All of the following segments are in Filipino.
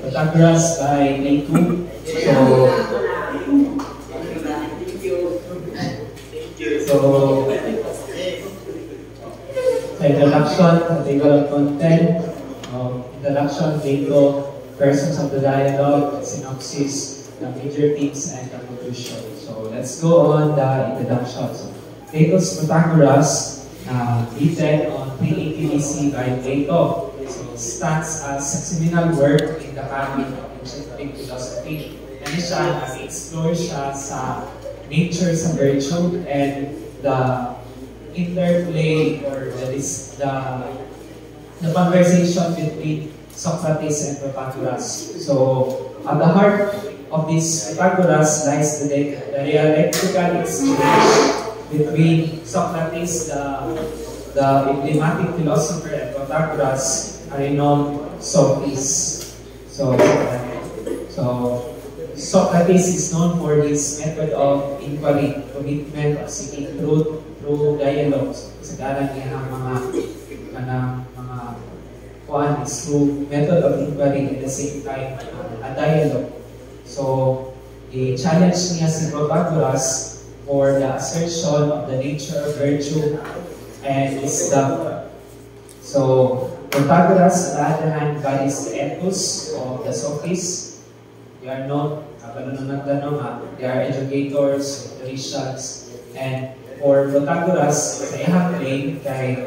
Protagoras by Plato. So, introduction, table of content, introduction, Plato, persons of the dialogue, synopsis, the major themes, and the conclusion. So let's go on the introduction. So, Plato's Protagoras, written on 380 BC by Plato, so stands as a seminal work in the canon of ancient Greek philosophy. Ano siya, nag-explore siya sa nature sa virtue and the interplay or the conversation between Socrates and Protagoras. So, at the heart of this Protagoras lies the dialectical exchange between Socrates, the emblematic philosopher, and Protagoras, a renowned sophist. So, Socrates is known for his method of inquiry, commitment of seeking truth through dialogues. Kasagaran niya ang mga kuan is through method of inquiry at the same time a dialogue. So, i-challenge niya si Protagoras for the assertion of the nature of virtue and wisdom. So, Protagoras, on the other hand, embodies the ethos of the sophists. They are known, they are educators, rhetoricians, and for Protagoras, sa iyang claim kay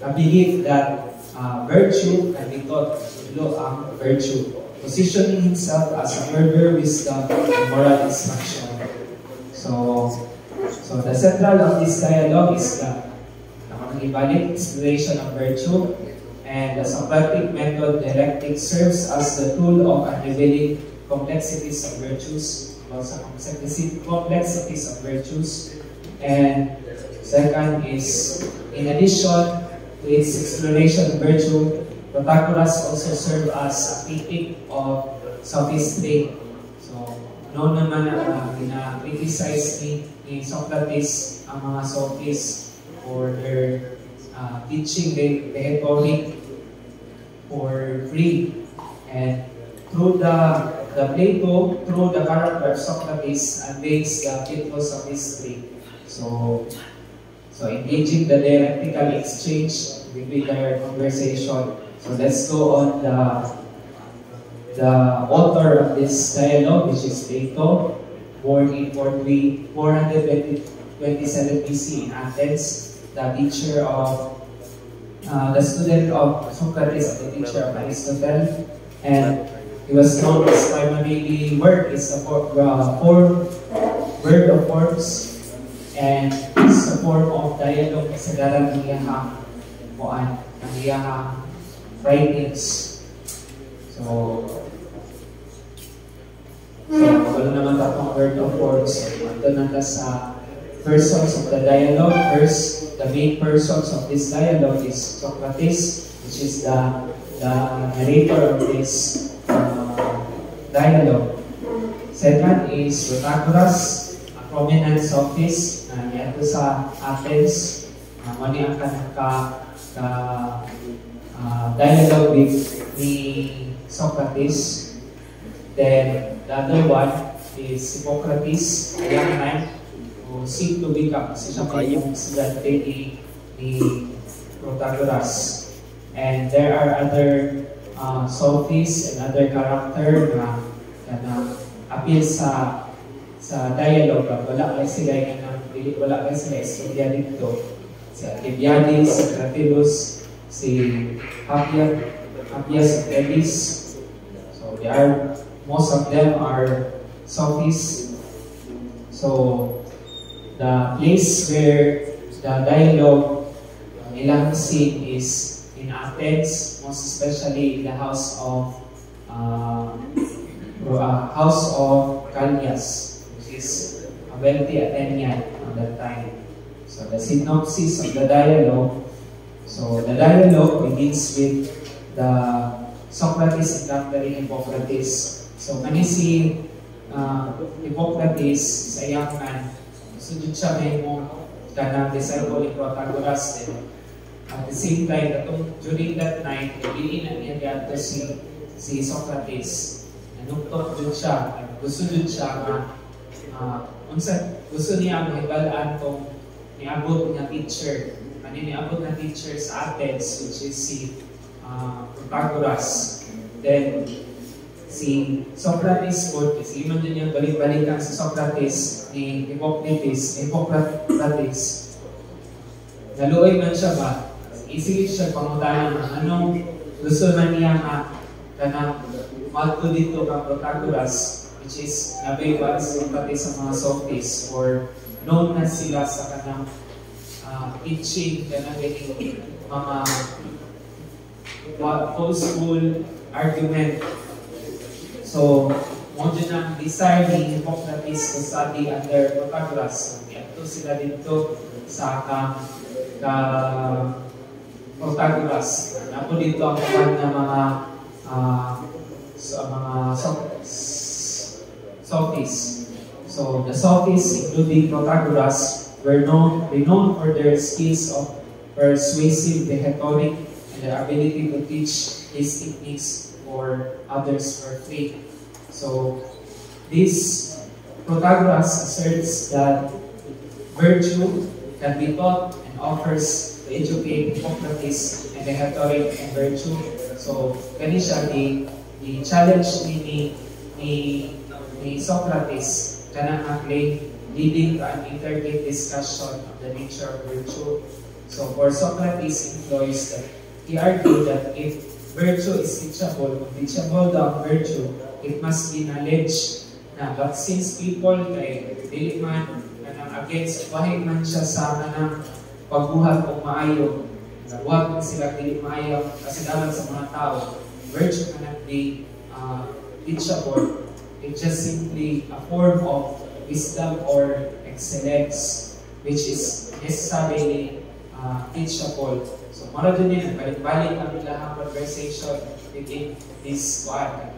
a belief that virtue can be taught below ang virtue, positioning himself as a further wisdom and moral instruction. So the central of this dialogue is the ibalik exploration of virtue, and the Socratic method dialectic serves as the tool of unrevealing complexities of virtues, and second is, in addition to its exploration of virtue, Protagoras also served as a critic of sophistry. So, noon naman criticize ni Socrates ang mga sophists for their teaching the rhetoric for free, and through the Plato, through the character of Socrates, unveils the pitfalls of history. So engaging the dialectical exchange between their conversation. So let's go on the author of this dialogue, which is Plato, born in 427 BC in Athens, the teacher of the student of Socrates and the teacher of Aristotle, and he was known as primarily work is a word of forms, and it's a form of dialogue sa dalang ng iyang writings. So wala naman tatong word of forms. Ito na sa persons of the dialogue. First, the main persons of this dialogue is Socrates, which is the narrator of this dialogue. Second is Protagoras, a prominent sophist na niyato sa Athens. Mani ang dialogue with Socrates. Then the other one is Hippocrates, a young man who seemed to become yung estudyante ni Protagoras. And there are other sophists and other character na appeal sa dialogue. Wala kayo sila istorya dito. Si Alcibiades, si Cratylus, si Appius Apelles. So most of them are sophists. So the place where the dialogue ilang scene is in Athens, most especially in the house of Callias, which is a wealthy Athenian at that time. So the synopsis of the dialogue. So the dialogue begins with the Socrates encountering Hippocrates. So kani si Hippocrates is a young man. Sujud siya may mo kanang disciple ni Protagoras. At the same time, during that night, hindi na niya si si Socrates. Nanuktok dun siya, gusto dun siya na gusto niya mahibalaan tong niabot nga teacher. Niabot na teacher sa Athens, which is si Protagoras. Then, si Socrates po, kasi yun din yung balik-balikan si Socrates ni Hippocrates. Naluoy man siya ba? Isig siya pangutanan ng anong gusto man niya nga kanang magto dito ng Protagoras, which is nabaywa si Socrates sa mga sophists or known na sila sa kanang teaching kanang mga falsehood argument. So, mo din ang desire ni Hippocrates to study under Protagoras. Ito sila dito sa Protagoras. Ako dito ang mga sophists. So, the sophists, including Protagoras, were renowned for their skills of persuasive rhetoric and their ability to teach these techniques for others for free. So, this Protagoras asserts that virtue can be taught and offers to educate Hippocrates and the rhetoric and virtue. So, kani siya ni challenge ni Socrates kanang ang claim leading to an intricate discussion of the nature of virtue. So, for Socrates' employs that he argued that if virtue is teachable daw virtue, it must be knowledge na. But since people kay dili man kanang against wahig man siya sa kanang pagbuhat o maayo, nagbuhat man sila dili maayo kasi dalan sa mga tao, virtue cannot be teachable. It's just simply a form of wisdom or excellence which is necessarily teachable. So, mara dun yun, balik-balik ang ilahang conversation within this one.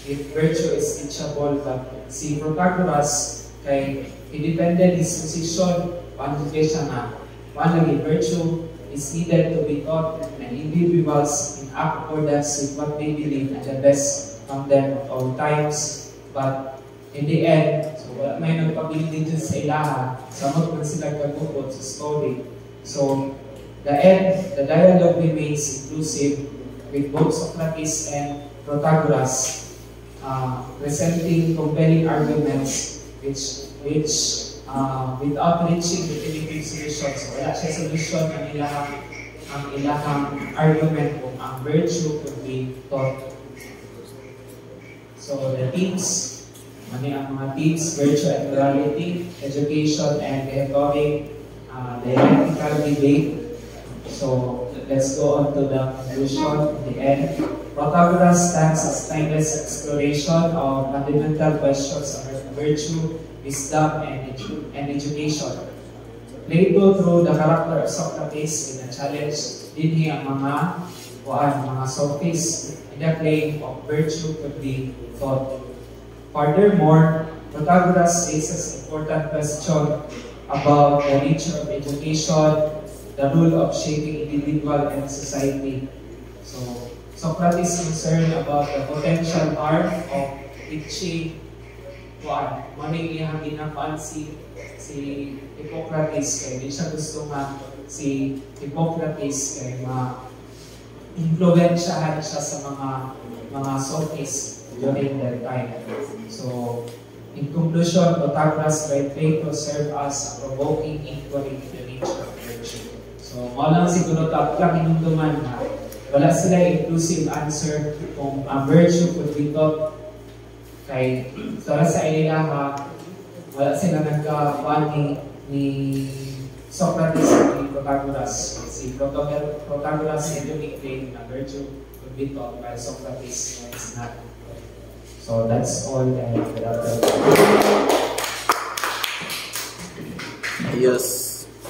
If virtue is teachable, but si Protagoras, kay independent his position, paano siya nga, paano lagi, virtue is needed to be taught and individuals in accordance with what they believe and the best from them at all times. But in the end, so wala may nagpability dun sa ilaha, samot man sila kagupot sa story. So, the dialogue remains inclusive with both Socrates and Protagoras, presenting compelling arguments which without reaching definitive solutions. So, wala siya solution ang ilahang argument kung ang virtue could be taught. So, the themes, ang mga themes, virtue and morality, education and rhetoric, dialectical debate. So, let's go on to the conclusion at the end. Protagoras stands as timeless exploration of fundamental questions of virtue, wisdom, and education. Plato, through the character of Socrates, in a challenge, dinhi ang mga sophists in the claim of virtue could be taught. Furthermore, Protagoras raises important question about the nature of education, the role of shaping individual and society. So, Socrates is concerned about the potential harm of teaching maning iyang ginapaan si Hippocrates kay di siya gusto nga si Hippocrates kay ma-influensyahan siya sa mga sophists during that time. So, in conclusion, Protagoras by Plato serve as a provoking inquiry to the nature of virtue. So, walang siguro lang inunduman na wala sila inclusive answer kung ang virtue could be taught kay para sa ilaha, wala sila nagkakuan ni Socrates at ni Protagoras. Si Protagoras yung claim na virtue could be taught by Socrates when it's not. So that's all that I have. Yes.